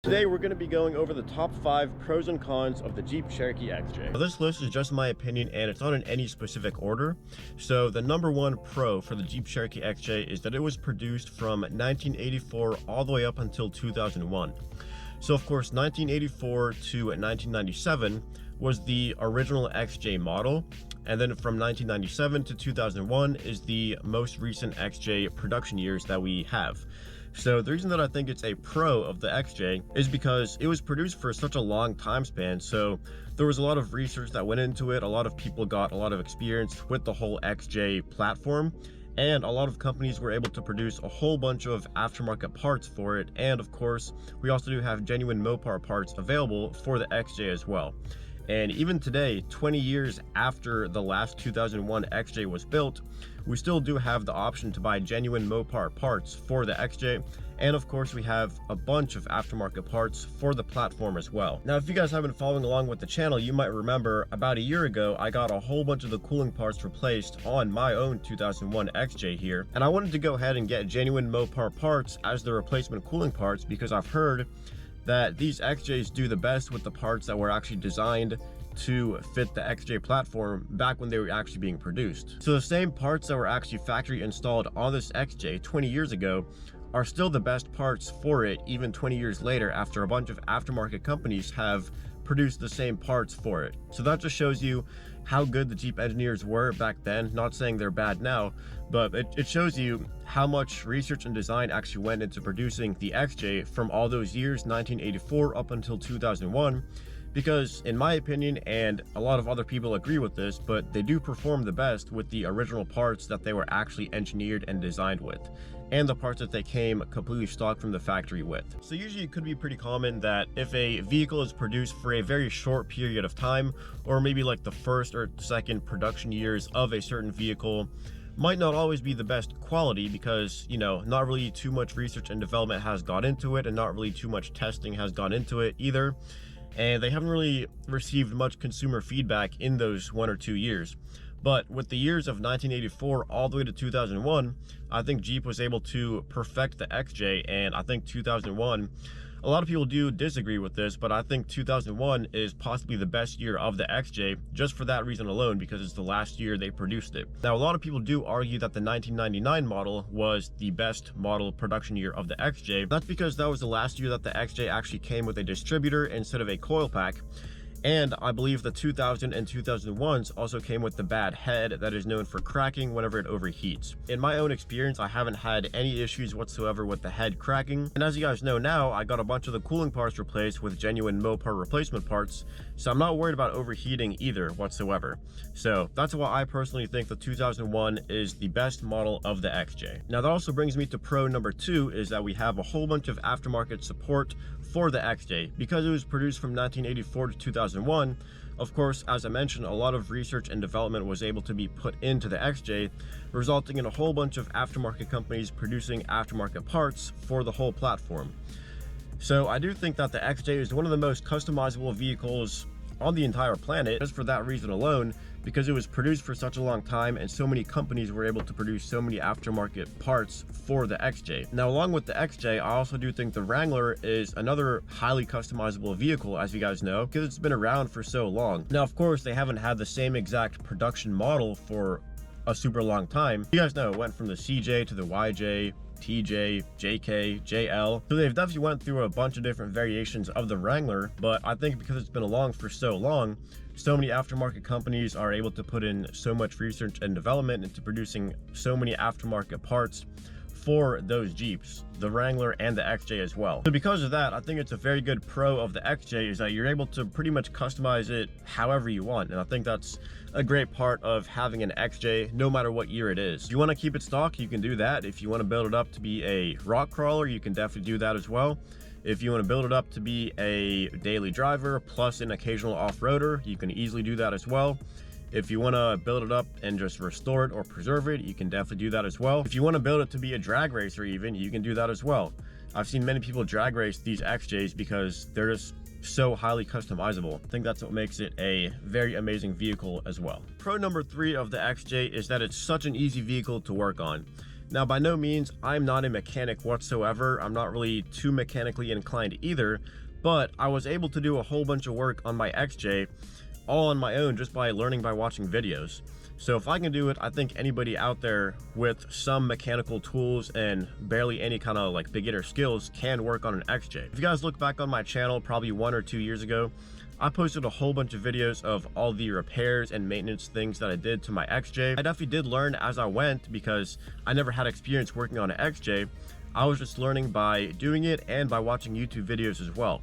Today we're going to be going over the top 5 pros and cons of the Jeep Cherokee XJ. Now, this list is just my opinion and it's not in any specific order. So the number 1 pro for the Jeep Cherokee XJ is that it was produced from 1984 all the way up until 2001. So of course 1984 to 1997 was the original XJ model, and then from 1997 to 2001 is the most recent XJ production years that we have. So the reason that I think it's a pro of the XJ is because it was produced for such a long time span. So there was a lot of research that went into it. A lot of people got a lot of experience with the whole XJ platform, and a lot of companies were able to produce a whole bunch of aftermarket parts for it. And of course, we also do have genuine Mopar parts available for the XJ as well. And even today, 20 years after the last 2001 XJ was built, we still do have the option to buy genuine Mopar parts for the XJ. And of course, we have a bunch of aftermarket parts for the platform as well. Now, if you guys have been following along with the channel, you might remember about a year ago, I got a whole bunch of the cooling parts replaced on my own 2001 XJ here. And I wanted to go ahead and get genuine Mopar parts as the replacement cooling parts because I've heard that these XJs do the best with the parts that were actually designed to fit the XJ platform back when they were actually being produced. So the same parts that were actually factory installed on this XJ 20 years ago are still the best parts for it even 20 years later, after a bunch of aftermarket companies have produced the same parts for it. So that just shows you how good the Jeep engineers were back then. Not saying they're bad now, but it shows you how much research and design actually went into producing the XJ from all those years, 1984 up until 2001. Because in my opinion, and a lot of other people agree with this, but they do perform the best with the original parts that they were actually engineered and designed with, and the parts that they came completely stock from the factory with. So usually it could be pretty common that if a vehicle is produced for a very short period of time, or maybe like the first or second production years of a certain vehicle, might not always be the best quality because, you know, not really too much research and development has gone into it, and not really too much testing has gone into it either. And they haven't really received much consumer feedback in those 1 or 2 years. But with the years of 1984 all the way to 2001, I think Jeep was able to perfect the XJ, and I think 2001, a lot of people do disagree with this, but I think 2001 is possibly the best year of the XJ just for that reason alone, because it's the last year they produced it. Now, a lot of people do argue that the 1999 model was the best model production year of the XJ. That's because that was the last year that the XJ actually came with a distributor instead of a coil pack. And I believe the 2000 and 2001s also came with the bad head that is known for cracking whenever it overheats. In my own experience, I haven't had any issues whatsoever with the head cracking. And as you guys know now, I got a bunch of the cooling parts replaced with genuine Mopar replacement parts, so I'm not worried about overheating either whatsoever. So that's why I personally think the 2001 is the best model of the XJ. Now that also brings me to pro number 2, is that we have a whole bunch of aftermarket support for the XJ. Because it was produced from 1984 to 2001, of course, as I mentioned, a lot of research and development was able to be put into the XJ, resulting in a whole bunch of aftermarket companies producing aftermarket parts for the whole platform. So I do think that the XJ is one of the most customizable vehicles on the entire planet, just for that reason alone, because it was produced for such a long time and so many companies were able to produce so many aftermarket parts for the XJ. Now, along with the XJ, I also do think the Wrangler is another highly customizable vehicle, as you guys know, because it's been around for so long. Now, of course, they haven't had the same exact production model for a super long time. You guys know it went from the CJ to the YJ, TJ, JK, JL. So they've definitely went through a bunch of different variations of the Wrangler, but I think because it's been along for so long, so many aftermarket companies are able to put in so much research and development into producing so many aftermarket parts for those Jeeps, the Wrangler and the XJ as well. So because of that, I think it's a very good pro of the XJ is that you're able to pretty much customize it however you want. And I think that's a great part of having an XJ, no matter what year it is. If you want to keep it stock, you can do that. If you want to build it up to be a rock crawler, you can definitely do that as well. If you want to build it up to be a daily driver plus an occasional off-roader, you can easily do that as well. If you want to build it up and just restore it or preserve it, you can definitely do that as well. If you want to build it to be a drag racer even, you can do that as well. I've seen many people drag race these XJs because they're just so highly customizable. I think that's what makes it a very amazing vehicle as well. Pro number 3 of the XJ is that it's such an easy vehicle to work on. Now, by no means, I'm not a mechanic whatsoever. I'm not really too mechanically inclined either, but I was able to do a whole bunch of work on my XJ all on my own just by learning by watching videos. So if I can do it, I think anybody out there with some mechanical tools and barely any kind of like beginner skills can work on an XJ. If you guys look back on my channel probably 1 or 2 years ago, I posted a whole bunch of videos of all the repairs and maintenance things that I did to my XJ. I definitely did learn as I went because I never had experience working on an XJ. I was just learning by doing it and by watching YouTube videos as well.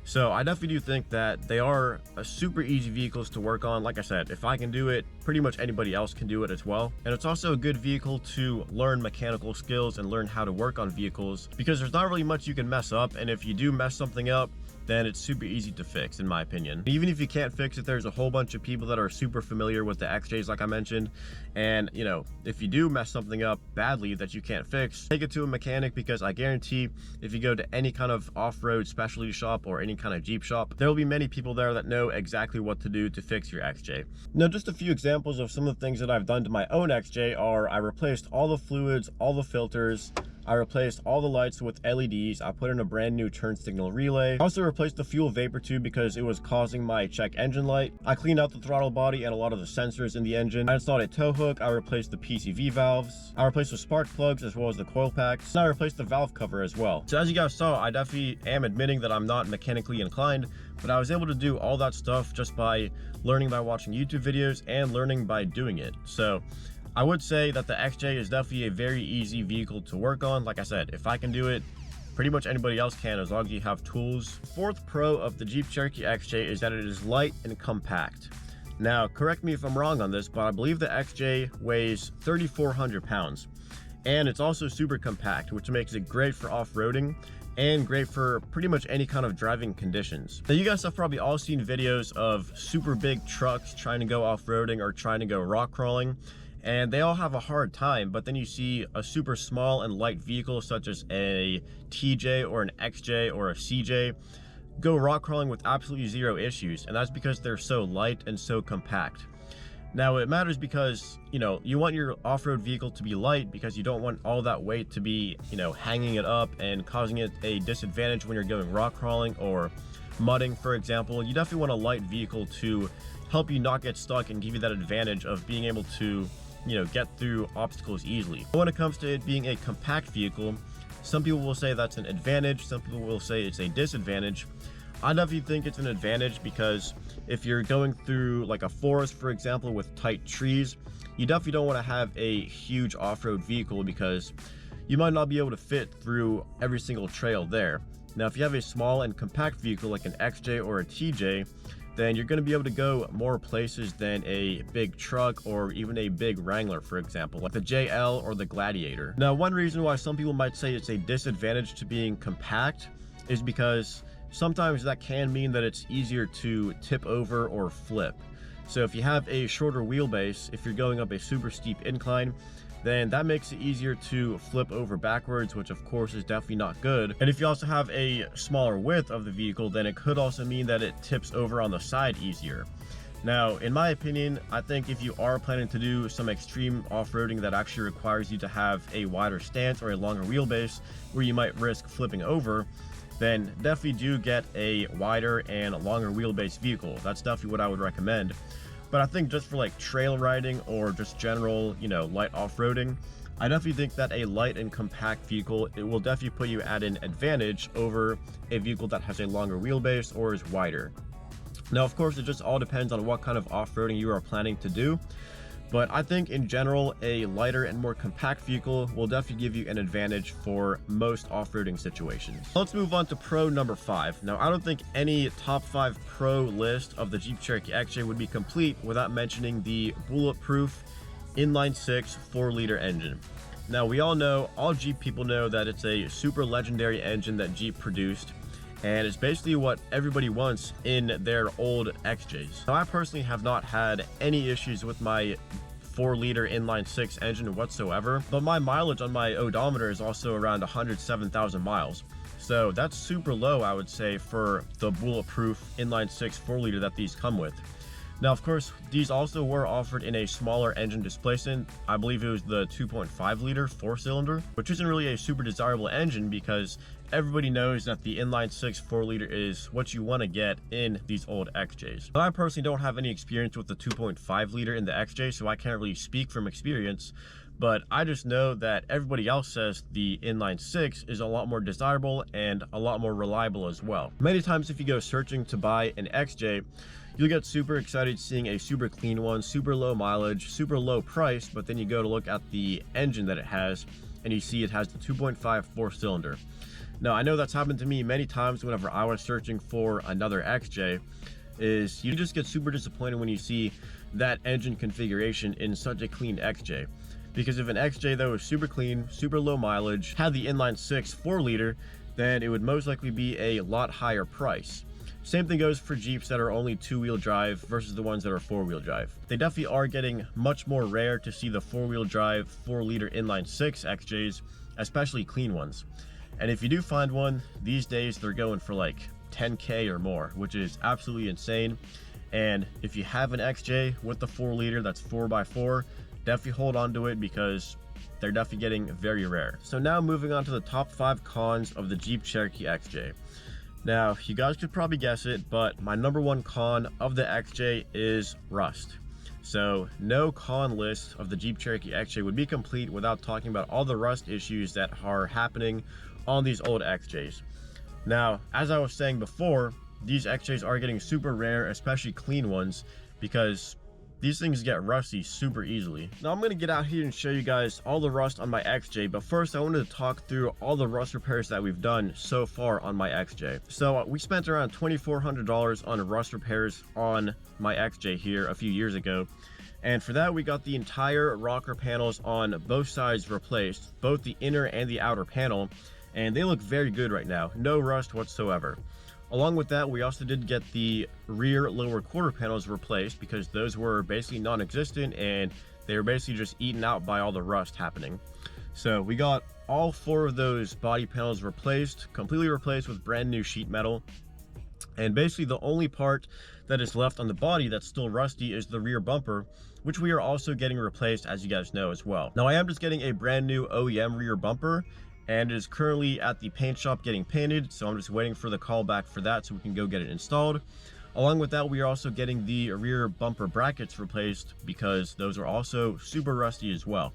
So I definitely do think that they are super easy vehicles to work on. Like I said, if I can do it, pretty much anybody else can do it as well. And it's also a good vehicle to learn mechanical skills and learn how to work on vehicles because there's not really much you can mess up. And if you do mess something up, then it's super easy to fix, in my opinion. Even if you can't fix it, there's a whole bunch of people that are super familiar with the XJs, like I mentioned. And, you know, if you do mess something up badly that you can't fix, take it to a mechanic, because I guarantee if you go to any kind of off-road specialty shop or any kind of Jeep shop, there will be many people there that know exactly what to do to fix your XJ. Now, just a few examples of some of the things that I've done to my own XJ are I replaced all the fluids, all the filters, I replaced all the lights with LEDs. I put in a brand new turn signal relay. I also replaced the fuel vapor tube because it was causing my check engine light. I cleaned out the throttle body and a lot of the sensors in the engine. I installed a tow hook. I replaced the PCV valves. I replaced the spark plugs as well as the coil packs. And I replaced the valve cover as well. So as you guys saw, I definitely am admitting that I'm not mechanically inclined, but I was able to do all that stuff just by learning by watching YouTube videos and learning by doing it. So I would say that the XJ is definitely a very easy vehicle to work on. Like I said, if I can do it, pretty much anybody else can, as long as you have tools. Fourth pro of the Jeep Cherokee XJ is that it is light and compact. Now, correct me if I'm wrong on this, but I believe the XJ weighs 3,400 pounds. And it's also super compact, which makes it great for off-roading and great for pretty much any kind of driving conditions. Now, you guys have probably all seen videos of super big trucks trying to go off-roading or trying to go rock crawling, and they all have a hard time. But then you see a super small and light vehicle such as a TJ or an XJ or a CJ go rock crawling with absolutely zero issues, and that's because they're so light and so compact. Now, it matters because, you know, you want your off-road vehicle to be light because you don't want all that weight to be, you know, hanging it up and causing it a disadvantage when you're going rock crawling or mudding, for example. You definitely want a light vehicle to help you not get stuck and give you that advantage of being able to, you know, get through obstacles easily. But when it comes to it being a compact vehicle, some people will say that's an advantage, some people will say it's a disadvantage. I definitely think it's an advantage because if you're going through like a forest, for example, with tight trees, you definitely don't want to have a huge off-road vehicle because you might not be able to fit through every single trail there. Now, if you have a small and compact vehicle like an XJ or a TJ, then you're going to be able to go more places than a big truck or even a big Wrangler, for example, like the JL or the Gladiator. Now, one reason why some people might say it's a disadvantage to being compact is because sometimes that can mean that it's easier to tip over or flip. So if you have a shorter wheelbase, if you're going up a super steep incline, then that makes it easier to flip over backwards, which of course is definitely not good. And if you also have a smaller width of the vehicle, then it could also mean that it tips over on the side easier. Now, in my opinion, I think if you are planning to do some extreme off-roading that actually requires you to have a wider stance or a longer wheelbase where you might risk flipping over, then definitely do get a wider and longer wheelbase vehicle. That's definitely what I would recommend. But I think just for like trail riding or just general, you know, light off-roading, I definitely think that a light and compact vehicle, it will definitely put you at an advantage over a vehicle that has a longer wheelbase or is wider. Now, of course, it just all depends on what kind of off-roading you are planning to do. But I think in general, a lighter and more compact vehicle will definitely give you an advantage for most off-roading situations. Let's move on to pro number 5. Now, I don't think any top 5 pro list of the Jeep Cherokee XJ would be complete without mentioning the bulletproof inline-6 4-liter engine. Now, we all know, all Jeep people know that it's a super legendary engine that Jeep produced, and it's basically what everybody wants in their old XJs. Now, I personally have not had any issues with my 4-liter inline-6 engine whatsoever, but my mileage on my odometer is also around 107,000 miles. So that's super low, I would say, for the bulletproof inline-6 4-liter that these come with. Now, of course, these also were offered in a smaller engine displacement. I believe it was the 2.5 liter 4-cylinder, which isn't really a super desirable engine because everybody knows that the inline 6 4-liter is what you want to get in these old XJs. But I personally don't have any experience with the 2.5 liter in the XJ, so I can't really speak from experience. But I just know that everybody else says the inline 6 is a lot more desirable and a lot more reliable as well. Many times if you go searching to buy an XJ, you'll get super excited seeing a super clean one, super low mileage, super low price, but then you go to look at the engine that it has and you see it has the 2.5 4-cylinder. Now, I know that's happened to me many times whenever I was searching for another XJ, is you just get super disappointed when you see that engine configuration in such a clean XJ. Because if an XJ that was super clean, super low mileage, had the inline 6 4-liter, then it would most likely be a lot higher price. Same thing goes for Jeeps that are only 2-wheel drive versus the ones that are 4-wheel drive. They definitely are getting much more rare to see the 4-wheel drive 4-liter inline 6 XJs, especially clean ones. And if you do find one, these days they're going for like 10K or more, which is absolutely insane. And if you have an XJ with the 4-liter that's 4x4, definitely hold on to it because they're definitely getting very rare. So now moving on to the top 5 cons of the Jeep Cherokee XJ. Now, you guys could probably guess it, but my number 1 con of the XJ is rust. So no con list of the Jeep Cherokee XJ would be complete without talking about all the rust issues that are happening on these old XJs. Now, as I was saying before, these XJs are getting super rare, especially clean ones, because these things get rusty super easily. Now I'm going to get out here and show you guys all the rust on my XJ, but first I wanted to talk through all the rust repairs that we've done so far on my XJ. So we spent around $2,400 on rust repairs on my XJ here a few years ago. And for that, we got the entire rocker panels on both sides replaced, both the inner and the outer panel, and they look very good right now. No rust whatsoever. Along with that, we also did get the rear lower quarter panels replaced because those were basically non-existent and they were basically just eaten out by all the rust happening. So we got all 4 of those body panels replaced, completely replaced with brand new sheet metal. And basically the only part that is left on the body that's still rusty is the rear bumper, which we are also getting replaced, as you guys know as well. Now I am just getting a brand new OEM rear bumper, and it is currently at the paint shop getting painted, so I'm just waiting for the call back for that so we can go get it installed. Along with that, we are also getting the rear bumper brackets replaced because those are also super rusty as well.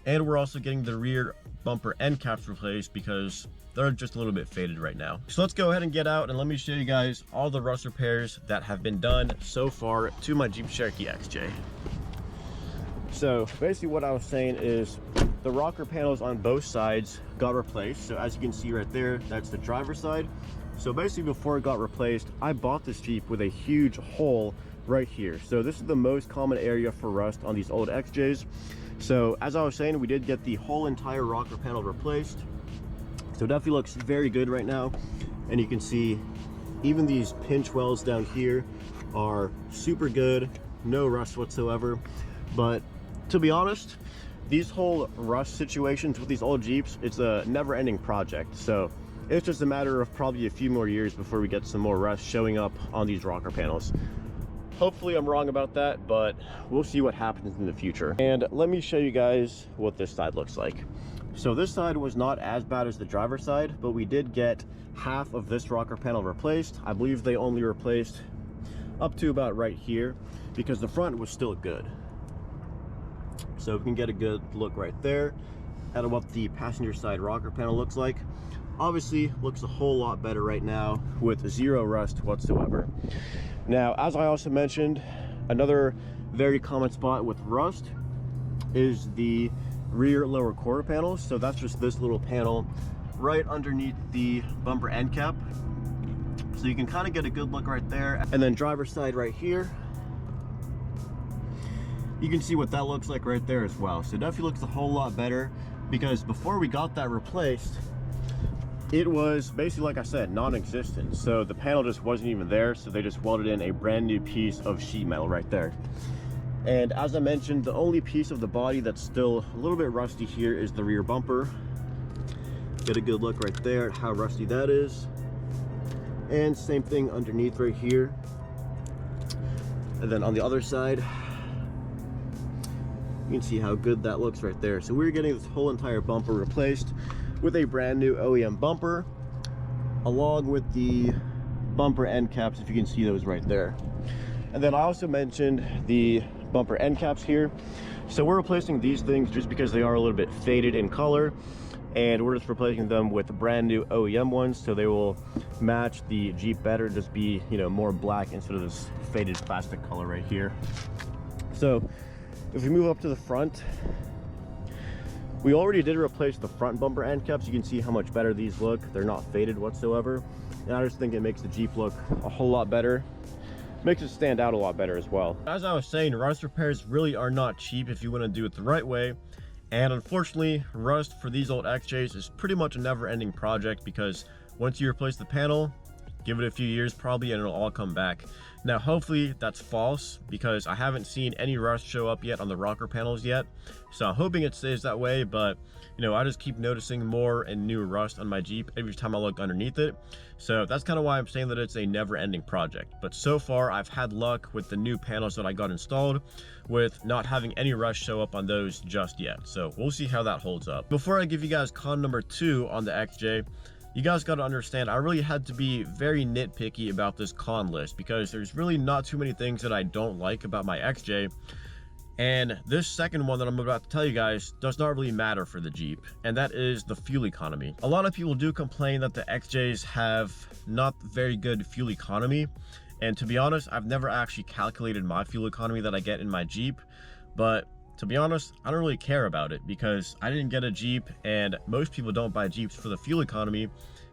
And we're also getting the rear bumper end caps replaced because they're just a little bit faded right now. So let's go ahead and get out and let me show you guys all the rust repairs that have been done so far to my Jeep Cherokee XJ. So basically what I was saying is the rocker panels on both sides got replaced. So as you can see right there, that's the driver's side. So basically before it got replaced, I bought this Jeep with a huge hole right here. So this is the most common area for rust on these old XJs. So as I was saying, we did get the whole entire rocker panel replaced. So it definitely looks very good right now. And you can see even these pinch welds down here are super good, no rust whatsoever. But to be honest, these whole rust situations with these old Jeeps, it's a never-ending project. So it's just a matter of probably a few more years before we get some more rust showing up on these rocker panels. Hopefully I'm wrong about that, but we'll see what happens in the future. And let me show you guys what this side looks like. So this side was not as bad as the driver's side, but we did get half of this rocker panel replaced. I believe they only replaced up to about right here because the front was still good. So we can get a good look right there at what the passenger side rocker panel looks like. Obviously looks a whole lot better right now with 0 rust whatsoever. Now, as I also mentioned, another very common spot with rust is the rear lower quarter panels. So that's just this little panel right underneath the bumper end cap. So you can kind of get a good look right there. And then driver's side right here, you can see what that looks like right there as well. So it definitely looks a whole lot better because before we got that replaced, it was basically, like I said, non-existent. So the panel just wasn't even there. So they just welded in a brand new piece of sheet metal right there. And as I mentioned, the only piece of the body that's still a little bit rusty here is the rear bumper. Get a good look right there at how rusty that is. And same thing underneath right here. And then on the other side, you can see how good that looks right there. So we're getting this whole entire bumper replaced with a brand new OEM bumper, along with the bumper end caps, if you can see those right there. And then I also mentioned the bumper end caps here. So we're replacing these things just because they are a little bit faded in color, and we're just replacing them with brand new OEM ones, so they will match the Jeep better, just be, you know, more black instead of this faded plastic color right here. So if we move up to the front, we already did replace the front bumper end caps. You can see how much better these look. They're not faded whatsoever, and I just think it makes the Jeep look a whole lot better. Makes it stand out a lot better as well. As I was saying, rust repairs really are not cheap if you want to do it the right way. And unfortunately, rust for these old XJs is pretty much a never-ending project, because once you replace the panel, give it a few years probably and it'll all come back. Now hopefully that's false, because I haven't seen any rust show up yet on the rocker panels yet, so I'm hoping it stays that way. But you know, I just keep noticing more and new rust on my Jeep every time I look underneath it, so that's kind of why I'm saying that it's a never-ending project. But so far I've had luck with the new panels that I got installed with not having any rust show up on those just yet, so we'll see how that holds up. Before I give you guys con number 2 on the XJ, you guys got to understand, I really had to be very nitpicky about this con list, because there's really not too many things that I don't like about my XJ. And this second one that I'm about to tell you guys does not really matter for the Jeep, and that is the fuel economy. A lot of people do complain that the XJs have not very good fuel economy, and to be honest, I've never actually calculated my fuel economy that I get in my Jeep, but to be honest, I don't really care about it, because I didn't get a Jeep, and most people don't buy Jeeps for the fuel economy.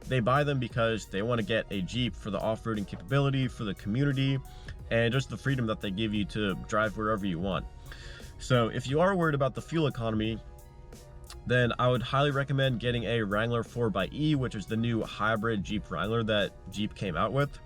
They buy them because they want to get a Jeep for the off-roading capability, for the community, and just the freedom that they give you to drive wherever you want. So if you are worried about the fuel economy, then I would highly recommend getting a Wrangler 4xe, which is the new hybrid Jeep Wrangler that Jeep came out with.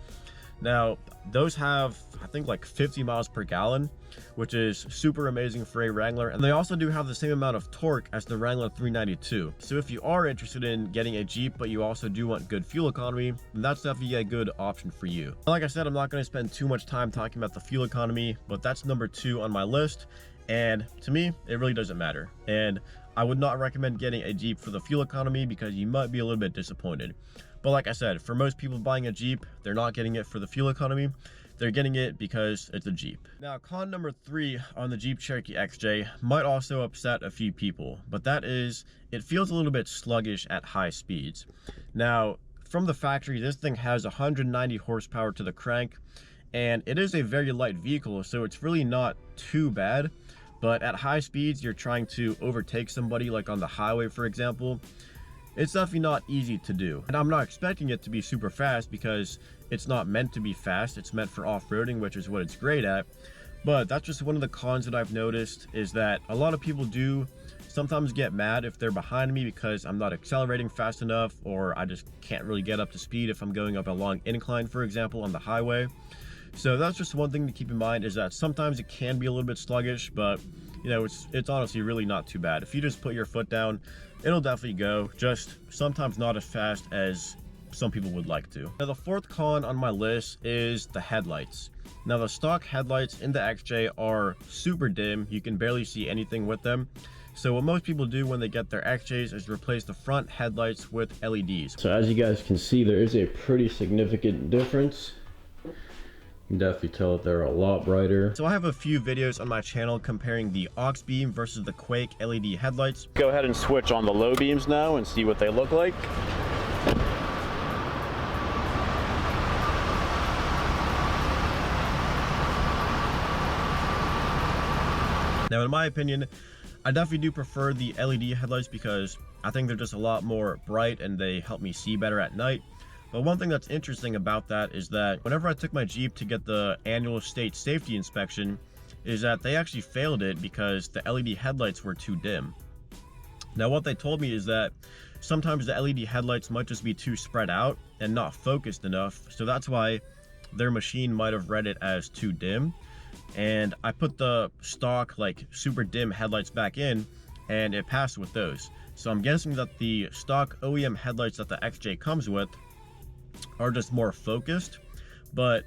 Now, those have, I think, like 50 miles per gallon, which is super amazing for a Wrangler. And they also do have the same amount of torque as the Wrangler 392. So if you are interested in getting a Jeep, but you also do want good fuel economy, then that's definitely a good option for you. Like I said, I'm not going to spend too much time talking about the fuel economy, but that's number 2 on my list. And to me, it really doesn't matter. And I would not recommend getting a Jeep for the fuel economy, because you might be a little bit disappointed. But like I said, for most people buying a Jeep, they're not getting it for the fuel economy. They're getting it because it's a Jeep. Now, con number 3 on the Jeep Cherokee XJ might also upset a few people, but that is, it feels a little bit sluggish at high speeds. Now, from the factory, this thing has 190 horsepower to the crank, and it is a very light vehicle, so it's really not too bad. But at high speeds, you're trying to overtake somebody, like on the highway, for example. It's definitely not easy to do. And I'm not expecting it to be super fast, because it's not meant to be fast. It's meant for off-roading, which is what it's great at. But that's just one of the cons that I've noticed, is that a lot of people do sometimes get mad if they're behind me because I'm not accelerating fast enough, or I just can't really get up to speed if I'm going up a long incline, for example, on the highway. So that's just one thing to keep in mind, is that sometimes it can be a little bit sluggish, but you know, it's honestly really not too bad. If you just put your foot down, it'll definitely go, just sometimes not as fast as some people would like to. Now, the 4th con on my list is the headlights. Now, the stock headlights in the XJ are super dim. You can barely see anything with them. So what most people do when they get their XJs is replace the front headlights with LEDs. So as you guys can see, there is a pretty significant difference. You can definitely tell that they're a lot brighter. So I have a few videos on my channel comparing the aux beam versus the Quake LED headlights. Go ahead and switch on the low beams now and see what they look like. Now, in my opinion, I definitely do prefer the LED headlights, because I think they're just a lot more bright and they help me see better at night. But one thing that's interesting about that is that whenever I took my Jeep to get the annual state safety inspection, is that they actually failed it because the LED headlights were too dim. Now, what they told me is that sometimes the LED headlights might just be too spread out and not focused enough, so that's why their machine might have read it as too dim. And I put the stock, like, super dim headlights back in, and it passed with those. So I'm guessing that the stock OEM headlights that the XJ comes with are just more focused. But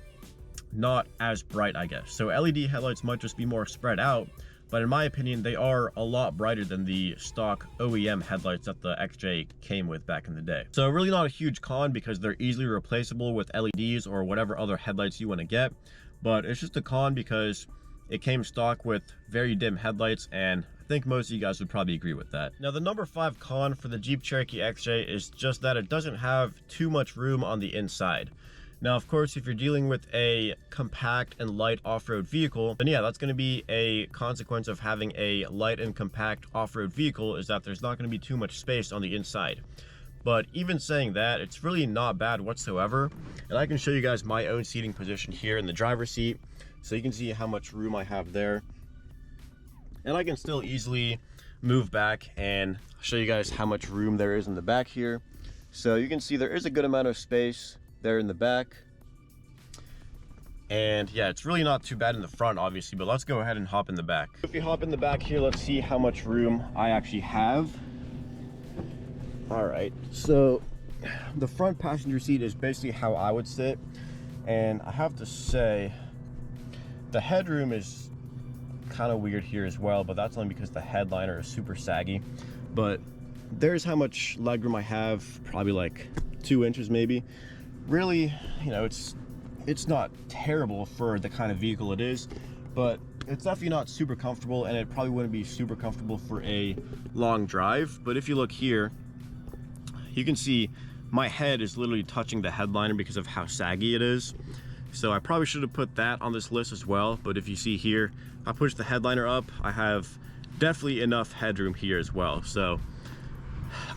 not as bright, I guess. So LED headlights might just be more spread out, but in my opinion, they are a lot brighter than the stock OEM headlights that the XJ came with back in the day. So really not a huge con because they're easily replaceable with LEDs or whatever other headlights you want to get, but it's just a con because it came stock with very dim headlights, and I think most of you guys would probably agree with that. Now, the number 5 con for the Jeep Cherokee XJ is just that it doesn't have too much room on the inside. Now, of course, if you're dealing with a compact and light off-road vehicle, then yeah, that's going to be a consequence of having a light and compact off-road vehicle, is that there's not going to be too much space on the inside. But even saying that, it's really not bad whatsoever. And I can show you guys my own seating position here in the driver's seat, so you can see how much room I have there. And I can still easily move back and show you guys how much room there is in the back here. So you can see there is a good amount of space there in the back. And yeah, it's really not too bad in the front, obviously, but let's go ahead and hop in the back. If we hop in the back here, let's see how much room I actually have. All right, so the front passenger seat is basically how I would sit, and I have to say the headroom is kind of weird here as well, but that's only because the headliner is super saggy. But there's how much legroom I have, probably like 2 inches maybe. Really, you know, it's not terrible for the kind of vehicle it is, but it's definitely not super comfortable, and it probably wouldn't be super comfortable for a long drive. But if you look here, you can see my head is literally touching the headliner because of how saggy it is. So I probably should have put that on this list as well. But if you see here, I push the headliner up, I have definitely enough headroom here as well. So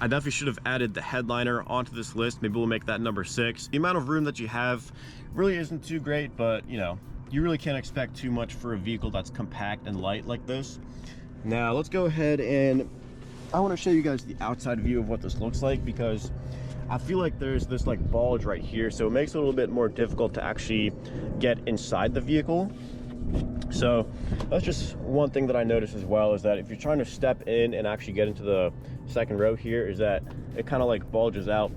I definitely should have added the headliner onto this list. Maybe we'll make that number 6. The amount of room that you have really isn't too great, but you know, you really can't expect too much for a vehicle that's compact and light like this. Now let's go ahead, and I want to show you guys the outside view of what this looks like, because I feel like there's this like bulge right here, so it makes it a little bit more difficult to actually get inside the vehicle. So that's just one thing that I noticed as well, is that if you're trying to step in and actually get into the second row here, is that it kind of like bulges out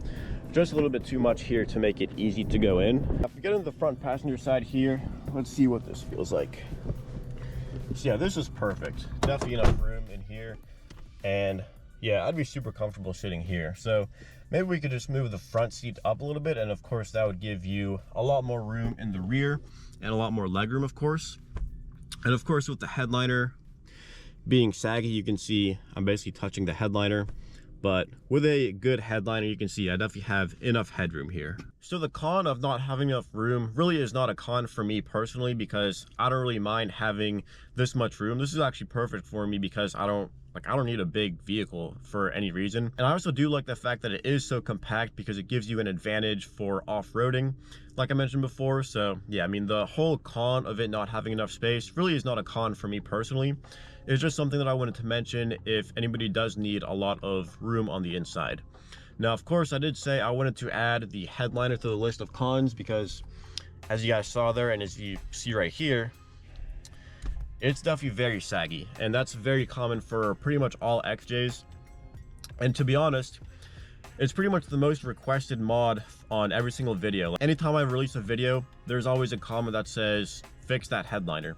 just a little bit too much here to make it easy to go in. If we get into the front passenger side here, let's see what this feels like. So yeah, this is perfect. Definitely enough room in here, and yeah, I'd be super comfortable sitting here. So maybe we could just move the front seat up a little bit, and of course that would give you a lot more room in the rear and a lot more legroom, of course. And of course, with the headliner being saggy, you can see I'm basically touching the headliner. But with a good headliner, you can see I definitely have enough headroom here. So the con of not having enough room really is not a con for me personally, because I don't really mind having this much room. This is actually perfect for me because I don't need a big vehicle for any reason. And I also do like the fact that it is so compact, because it gives you an advantage for off-roading, like I mentioned before. So yeah, I mean, the whole con of it not having enough space really is not a con for me personally. It's just something that I wanted to mention if anybody does need a lot of room on the inside. Now, of course, I did say I wanted to add the headliner to the list of cons, because as you guys saw there, and as you see right here, it's definitely very saggy, and that's very common for pretty much all XJs. And to be honest, it's pretty much the most requested mod on every single video. Anytime I release a video, there's always a comment that says, fix that headliner.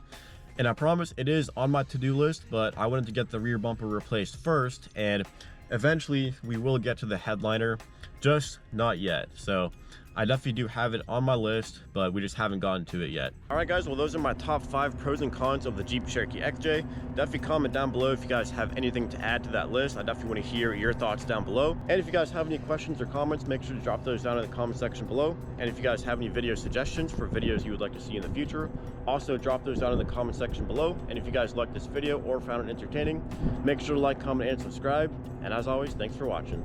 And I promise it is on my to-do list, but I wanted to get the rear bumper replaced first, and eventually we will get to the headliner, just not yet. So I definitely do have it on my list, but we just haven't gotten to it yet. All right, guys, well, those are my top 5 pros and cons of the Jeep Cherokee XJ. Definitely comment down below if you guys have anything to add to that list. I definitely want to hear your thoughts down below. And if you guys have any questions or comments, make sure to drop those down in the comment section below. And if you guys have any video suggestions for videos you would like to see in the future, also drop those down in the comment section below. And if you guys liked this video or found it entertaining, make sure to like, comment, and subscribe. And as always, thanks for watching.